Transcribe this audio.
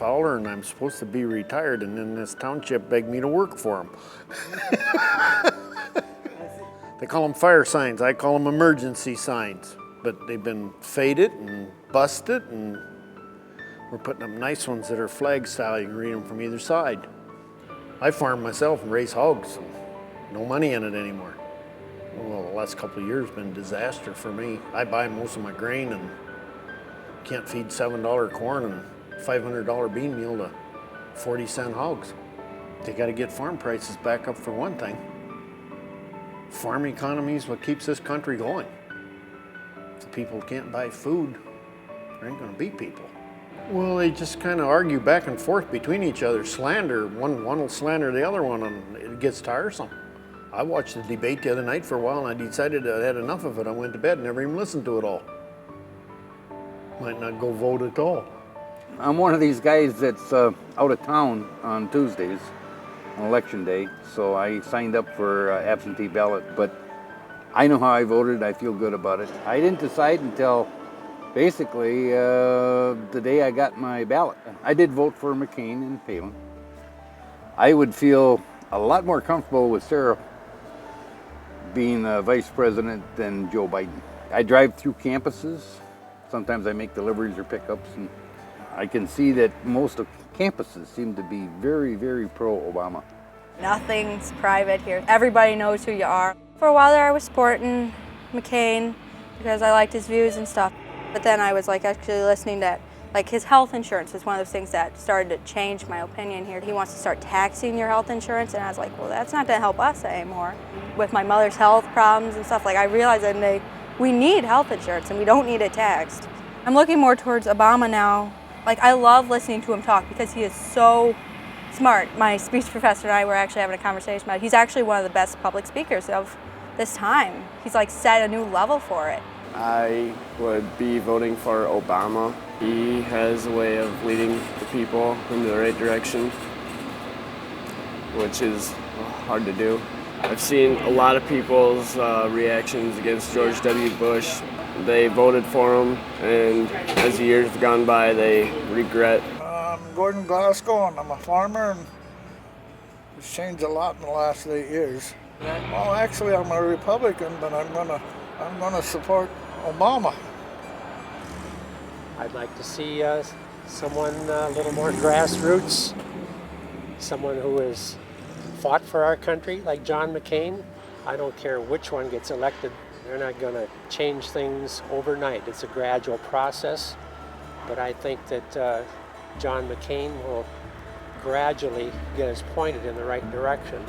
Fowler and I'm supposed to be retired, and then this township begged me to work for them. They call them fire signs, I call them emergency signs. But they've been faded and busted, and we're putting up nice ones that are flag style. You can read them from either side. I farm myself and raise hogs, and no money in it anymore. Well, the last couple of years have been a disaster for me. I buy most of my grain and can't feed $7 corn and $500 bean meal to 40-cent hogs. They got to get farm prices back up for one thing. Farm economy is what keeps this country going. If people can't buy food, there ain't gonna be people. Well, they just kind of argue back and forth between each other, slander. One will slander the other one, and it gets tiresome. I watched the debate the other night for a while, and I decided I had enough of it. I went to bed and never even listened to it all. Might not go vote at all. I'm one of these guys that's out of town on Tuesdays, on election day, so I signed up for absentee ballot, but I know how I voted. I feel good about it. I didn't decide until basically the day I got my ballot. I did vote for McCain and Palin. I would feel a lot more comfortable with Sarah being vice president than Joe Biden. I drive through campuses. Sometimes I make deliveries or pickups, and I can see that most of campuses seem to be very, very pro-Obama. Nothing's private here. Everybody knows who you are. For a while there I was supporting McCain because I liked his views and stuff. But then I was actually listening to his health insurance is one of those things that started to change my opinion here. He wants to start taxing your health insurance, and I was like, well, that's not gonna help us anymore. With my mother's health problems and stuff, I realized that we need health insurance and we don't need it taxed. I'm looking more towards Obama now. I love listening to him talk because he is so smart. My speech professor and I were actually having a conversation about it. He's actually one of the best public speakers of this time. He's set a new level for it. I would be voting for Obama. He has a way of leading the people in the right direction, which is hard to do. I've seen a lot of people's reactions against George W. Bush. They voted for him, and as the years have gone by, they regret. I'm Gordon Glasgow, and I'm a farmer, and it's changed a lot in the last 8 years. Well, actually, I'm a Republican, but I'm gonna support Obama. I'd like to see someone a little more grassroots, someone who has fought for our country, like John McCain. I don't care which one gets elected. They're not going to change things overnight. It's a gradual process, but I think that John McCain will gradually get us pointed in the right direction.